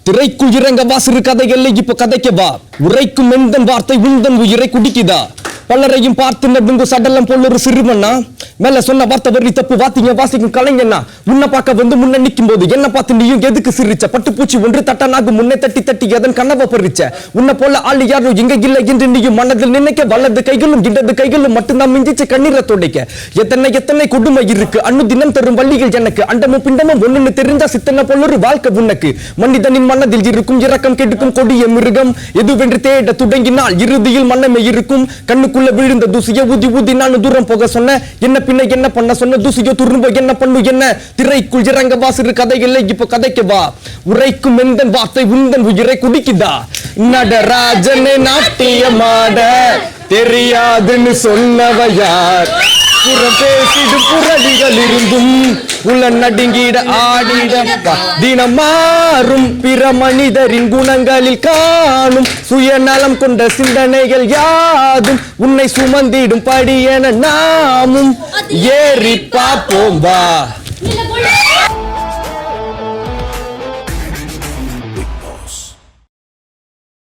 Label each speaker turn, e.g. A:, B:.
A: திரைக்குள் இறங்க வாசிறு கதைகளை இப்ப கதைக்கவா உரைக்கும் எந்தன் வார்த்தை உந்தன் உயிரை குடிக்குதா பலரையும் பார்த்து நடுங்கு சடலம் போல ஒரு சிறுவனா மேல சொன்ன வார்த்தை வரி தப்பு வாத்திங்க வாசிக்கும் கலைஞனா உன்னை பார்க்க வந்து முன்ன நிற்கும் போது என்ன பார்த்து நீயும் எதுக்கு சிரிச்ச பட்டுப்பூச்சி ஒன்று தட்டனாகு முன்னே தட்டி தட்டி அதன் கனவை பறிச்ச உன்னை போல ஆளு யாரும் எங்க இல்லை என்று நீயும் மனதில் நினைக்க வலது கைகளும் இடது கைகளும் மட்டும்தான் மிஞ்சிச்சு கண்ணீரை துடைக்க எத்தனை எத்தனை கொடுமை இருக்கு அன்னு தினம் தரும் வள்ளிகள் எனக்கு அண்டமும் பிண்டமும் ஒண்ணுன்னு தெரிஞ்சா சித்தனை போல ஒரு வாழ்க்கை உனக்கு மனிதனின் மனதில் இருக்கும் இரக்கம் கெடுக்கும் கொடிய மிருகம் எதுவென்று தேட துடங்கினால் இறுதியில் மன்னமே இருக்கும் கண்ணுக்குள்ள விழுந்த தூசிய ஊதி ஊதி நான் தூரம் போக சொன்ன என்ன பின்ன என்ன பண்ண சொன்ன தூசியோ துரும்ப என்ன பண்ணு என்ன திரைக்குள் இறங்க வாசிறு கதைகளை இப்ப கதைக்கவா உரைக்கும் எந்தன் வார்த்தை உந்தன் உயிரை குடிக்குதா நடராஜனை நாட்டியமாட தெரியாதுன்னு சொன்னவ யார் புறம் பேசிடு புரடிகள் இருந்தும் உள்ள நடுங்கிட ஆடிட தினம் மாறும் பிற மனிதரின் குணங்களில் காணும் சுயநலம் கொண்ட சிந்தனைகள் யாதும் உன்னை சுமந்திடும் படி என நாமும் ஏறி பார்ப்போம் வா.